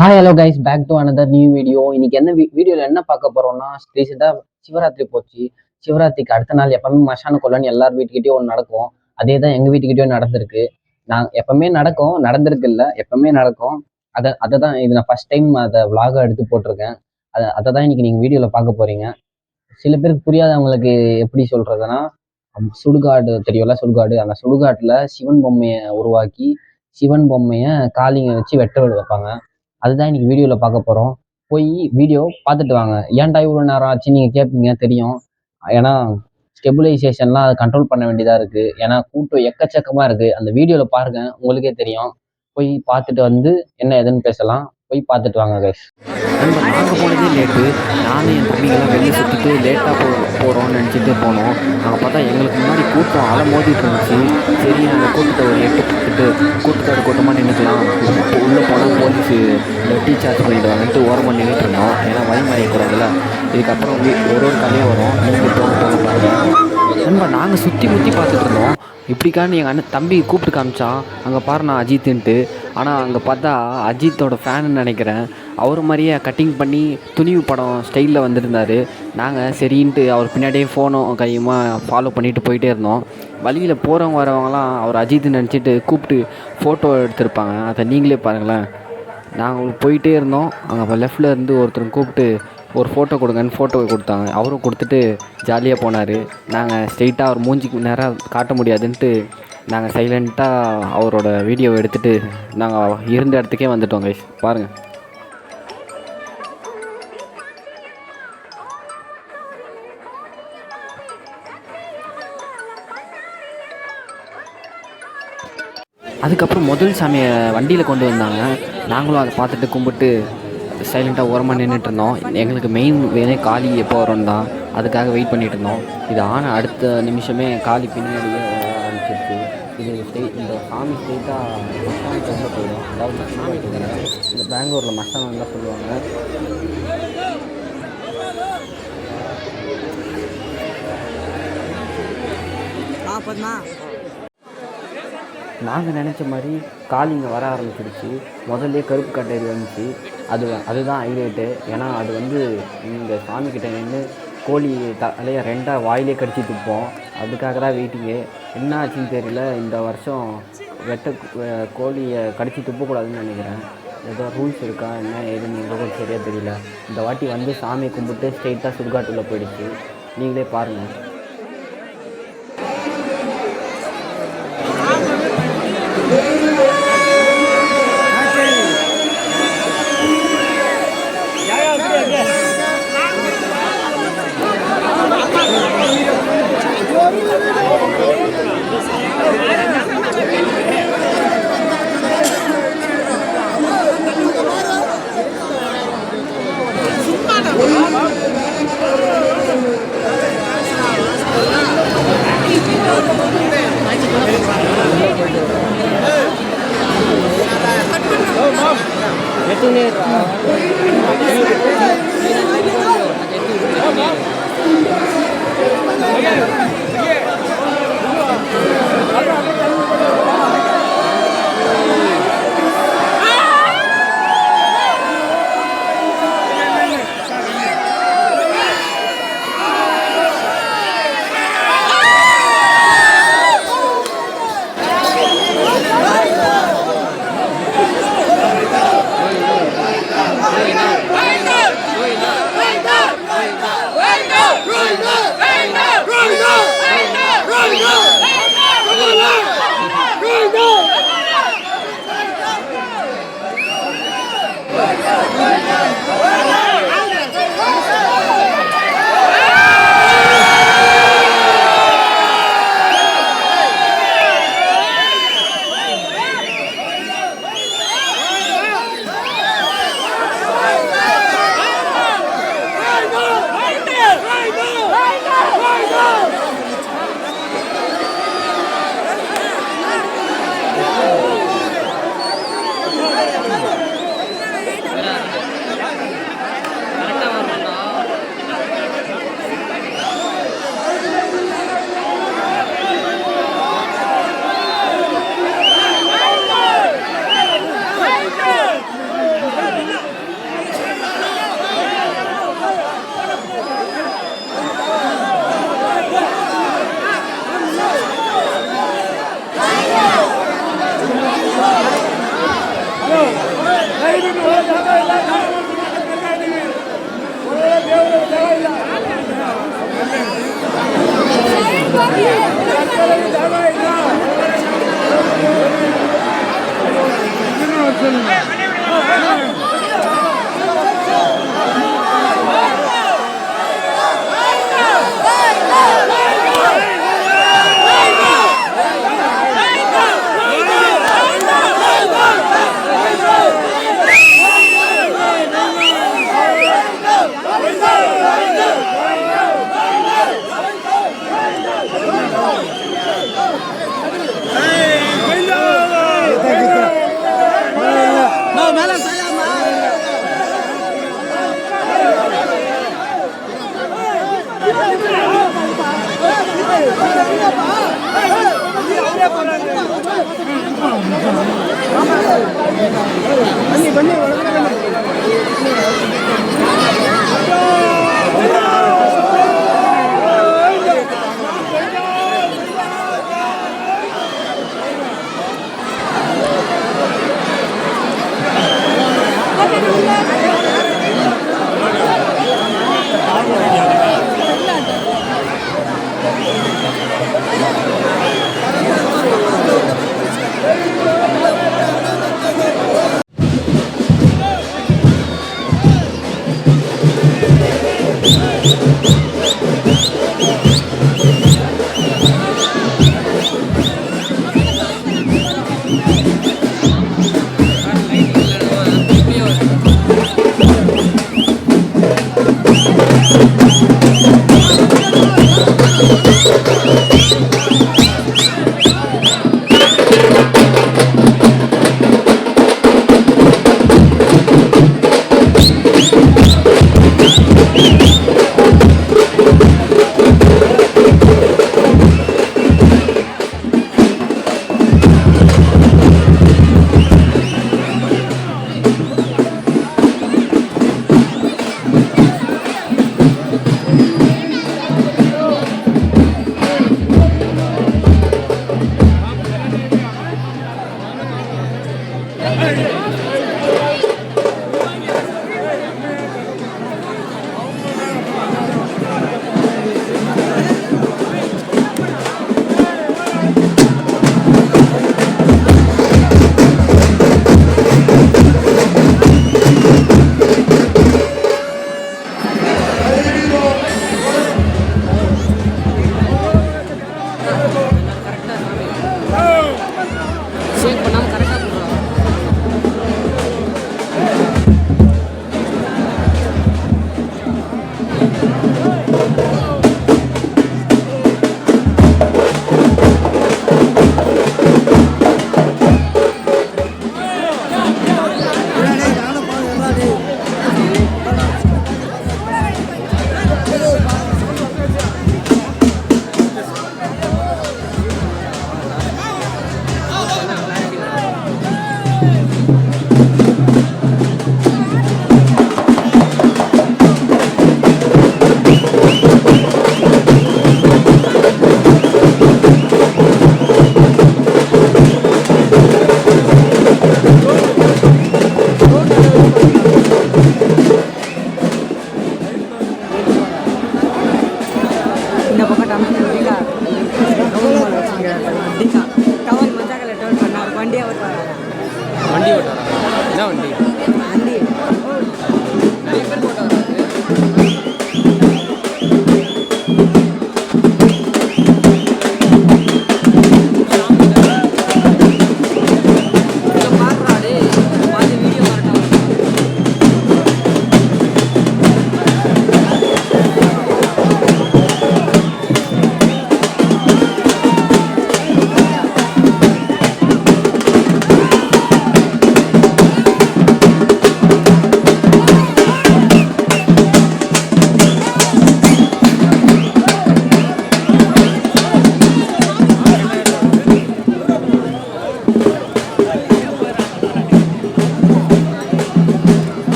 Hi hello guys, back to another new video. இன்னைக்கு என்ன வீடியோவில் என்ன பார்க்க போறோம்னா, ரீசெண்டாக சிவராத்திரி போச்சு. சிவராத்திரிக்கு அடுத்த நாள் எப்பவுமே மசான கொள்ளைன்னு எல்லார் வீட்டுக்கிட்டேயும் ஒன்று நடக்கும். அதே தான் எங்கள் வீட்டுக்கிட்டேயும் நடந்திருக்கு. எப்பவுமே நடக்கும், நடந்திருக்கு இல்லை, எப்பவுமே நடக்கும். அதை தான் இது நான் ஃபர்ஸ்ட் டைம் அதை விலாக எடுத்து போட்டிருக்கேன். அதை தான் இன்னைக்கு நீங்கள் வீடியோவில் பார்க்க போறீங்க. சில பேருக்கு புரியாதவங்களுக்கு எப்படி சொல்றதுன்னா, சுடுகாடு தெரியும்ல, சுடுகாடு. அந்த சுடுகாட்டில் சிவன் பொம்மையை உருவாக்கி சிவன் பொம்மையை காளிங்க வச்சு வெட்ட வைப்பாங்க. அதுதான் இன்னைக்கு வீடியோவில் பார்க்க போகிறோம். போய் வீடியோ பார்த்துட்டு வாங்க. ஏன்டா இவ்வளோ நேரம் ஆச்சு நீங்கள் கேட்பீங்க, தெரியும். ஏன்னா ஸ்டெபிலைசேஷன்லாம் அதை கண்ட்ரோல் பண்ண வேண்டியதாக இருக்குது. ஏன்னா கூட்டம் எக்கச்சக்கமாக இருக்குது. அந்த வீடியோவில் பாருங்கள், உங்களுக்கே தெரியும். போய் பார்த்துட்டு வந்து என்ன எதுன்னு பேசலாம். போய் பார்த்துட்டு வாங்க கைஸ். நம்ம நாங்கள் போனதே லேட்டு. நானும் என் தம்பிங்கெல்லாம் வெளியே சுற்றிட்டு லேட்டாக போகிறோம்னு நினச்சிட்டு போனோம். நாங்கள் பார்த்தா எங்களுக்கு முன்னாடி கூட்டம் அலை மோதிட்டு இருந்துச்சு. சரி, நாங்கள் கூட்டத்தை ஒரு எட்டு பார்த்துட்டு கூட்டத்தோட கூட்டமாக நின்றுக்கலாம், உள்ளே போனால் போலீஸு டீசார்ஜ் பண்ணிவிடுவாங்கன்ட்டு ஓரமாக நின்றுட்டு இருந்தோம். ஏன்னா வழிமறைக்கூடாதுல்ல. இதுக்கப்புறம் ஒரு கலையாக வரும், நீங்கள் போக பாருங்கள். நண்பா, நாங்கள் சுற்றி முற்றி பார்த்துட்டு இருந்தோம். இப்படிக்கான்னு எங்கள் அண்ணன் தம்பி கூப்பிட்டு காமிச்சான், அங்கே பாரு நான் அஜித்துன்ட்டு. ஆனால் அங்கே பார்த்தா அஜித்தோட ஃபேனுன்னு நினைக்கிறேன். அவர் மாதிரியே கட்டிங் பண்ணி துணிவு படம் ஸ்டைலில் வந்துருந்தார். நாங்கள் சரின்ட்டு அவர் பின்னாடியே ஃபோனும் கையுமா ஃபாலோ பண்ணிட்டு போயிட்டே இருந்தோம். வழியில் போகிறவங்க வரவங்களாம் அவர் அஜித்துன்னு நினச்சிட்டு கூப்பிட்டு ஃபோட்டோ எடுத்திருப்பாங்க. அதை நீங்களே பாருங்களேன். நாங்கள் போயிட்டே இருந்தோம். அங்கே லெஃப்டில் இருந்து ஒருத்தர் கூப்பிட்டு ஒரு ஃபோட்டோ கொடுங்கன்னு ஃபோட்டோ கொடுத்தாங்க. அவரும் கொடுத்துட்டு ஜாலியாக போனார். நாங்கள் ஸ்ட்ரெயிட்டாக அவர் மூஞ்சிக்கு நேராக காட்ட முடியாதுன்ட்டு நாங்கள் சைலண்ட்டாக அவரோட வீடியோவை எடுத்துகிட்டு நாங்கள் இருந்த இடத்துக்கே வந்துட்டோம் கைஸ். பாருங்கள். அதுக்கப்புறம் முதல் சாமியை வண்டியில் கொண்டு வந்தாங்க. நாங்களும் அதை பார்த்துட்டு கும்பிட்டு சைலண்ட்டாக ஓரமாக நின்றுட்டு இருந்தோம். எங்களுக்கு மெயின் வேணே காளி எப்போ வரும் தான், அதுக்காக வெயிட் பண்ணிகிட்டு இருந்தோம். இது ஆன அடுத்த நிமிஷமே காளி பின்னாடியே ஆரம்பிச்சிருச்சு. இந்த சாமி ஸ்ட்ரெயிட்டாக மஸ்தானுக்கு வந்து போயிடும். அதாவது மஸ்தான் இந்த பெங்களூரில் மஸ்தான் தான் சொல்லுவாங்க. நாங்கள் நினச்ச மாதிரி காளிங்க வர ஆரம்பிச்சிருச்சு. முதல்ல கருப்பு கட்டேரி வந்துச்சு. அதுதான் ஹைலைட்டு. ஏன்னா அது வந்து இந்த சாமிக்கிட்ட நின்று கோழி தலையை ரெண்டாக வாயிலே கடிச்சு துப்போம். அதுக்காக தான் வெயிட்டிங்கு. என்ன ஆச்சுன்னு தெரியல, இந்த வருஷம் கோழியை கடிச்சு துப்பக்கூடாதுன்னு நினைக்கிறேன். ஏதோ ரூல்ஸ் இருக்கா என்ன ஏதுன்னு எங்களுக்கும் சரியாக தெரியல. இந்த வாட்டி வந்து சாமியை கும்பிட்டு ஸ்ட்ரெயிட்டாக சுடுகாட்டுள்ளே போயிடுச்சு. நீங்களே பாருங்கள்.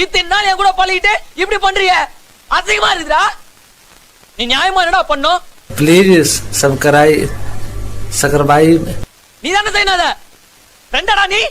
இத்தனை நாள் என் கூட பழகிட்டு இப்படி பண்றீங்க, அசிங்கமா இருக்குடா. நீ நியாயமா என்னடா பண்ணும்? Please subscribe. நீ தானே செய்யணாத ரெண்டடா நீ.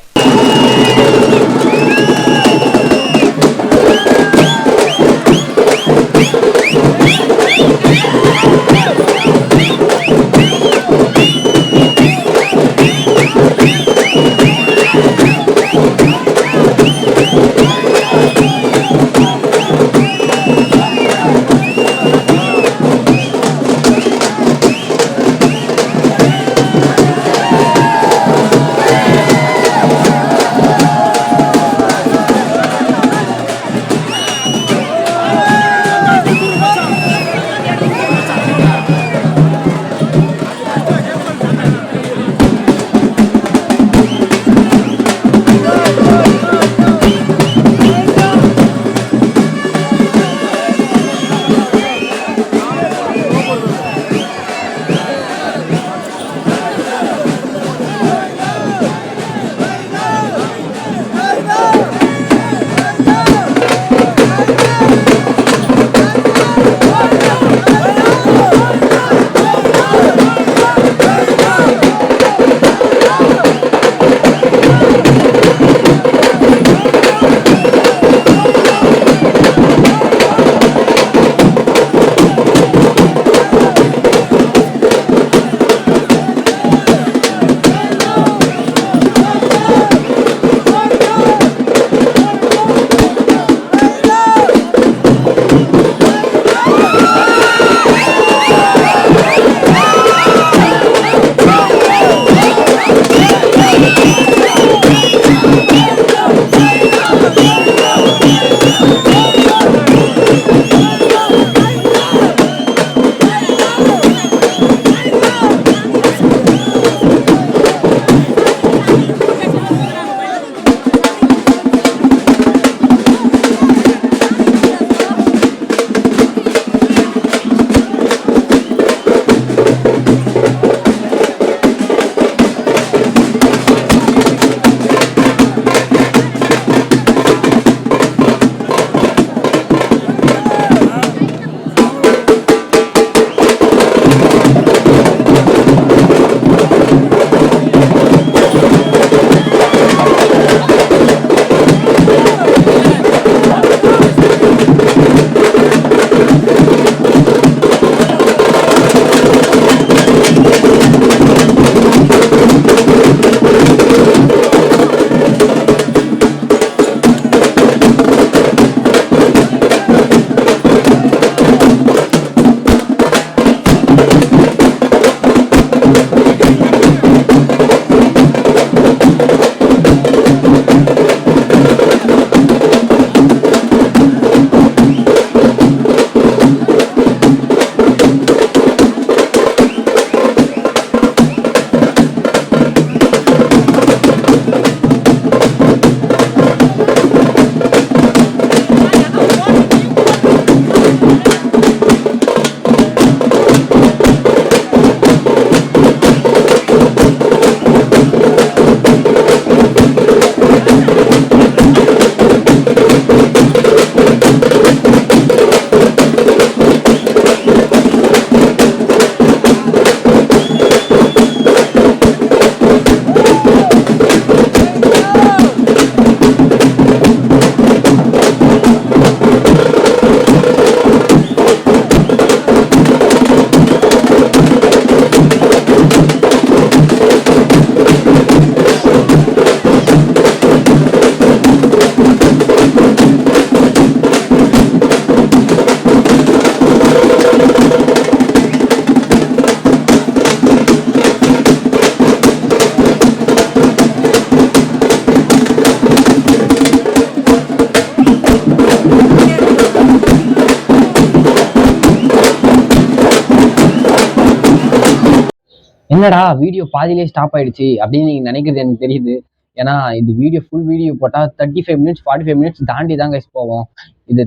என்னடா வீடியோ பாதியிலே ஸ்டாப் ஆயிடுச்சு அப்படின்னு நீங்க நினைக்கிறது எனக்கு தெரியுது. ஏன்னா இது ஃபுல் வீடியோ போட்டால் 35 மினிட்ஸ் 45 மினிட்ஸ் தாண்டி தான் கைஸ் போவோம். இது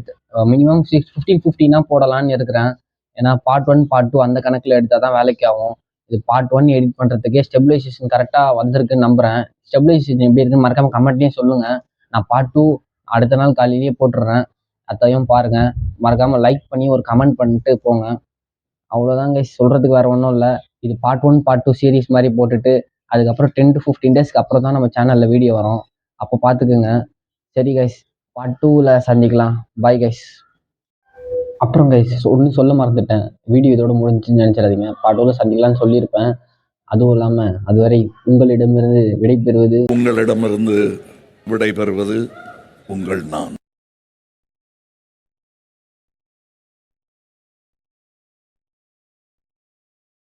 மினிமம் 15 போடலான்னு இருக்கிறேன். ஏன்னா பார்ட் 1 பார்ட் 2 அந்த கணக்கில் எடுத்தால் தான் வேலைக்கு ஆகும். இது பார்ட் 1 எடிட் பண்ணுறதுக்கே ஸ்டெபிலைசேஷன் கரெக்டாக வந்திருக்குன்னு நம்புகிறேன். ஸ்டெபிலைசேஷன் எப்படி இருக்குன்னு மறக்காம கமெண்ட்லேயும் சொல்லுங்கள். நான் பார்ட் 2 அடுத்த நாள் காலையிலேயே போட்டுடுறேன். அதையும் பாருங்கள். மறக்காமல் லைக் பண்ணி ஒரு கமெண்ட் பண்ணிட்டு போங்க. அவ்வளோதான் கைஸ், சொல்கிறதுக்கு வேறு ஒன்றும் இல்லை. இது பார்ட் 1 பார்ட் 2 சீரீஸ் மாதிரி போட்டுட்டு அதுக்கப்புறம் 10 to 15 டேஸ்க்கு அப்புறம் தான் நம்ம சேனலில் வீடியோ வரும். அப்போ பார்த்துக்குங்க. சரி கைஸ், பார்ட் 2ல் சந்திக்கலாம். Bye guys. அப்புறம் கைஸ், ஒன்று சொல்ல மறந்துட்டேன். வீடியோ இதோட முடிஞ்சுன்னு நினச்சிடாதீங்க. பார்ட் 2ல் சந்திக்கலாம்னு சொல்லியிருப்பேன். அதுவும் இல்லாமல் அதுவரை உங்களிடமிருந்து விடைபெறுவது விடைபெறுவது உங்கள் நான்.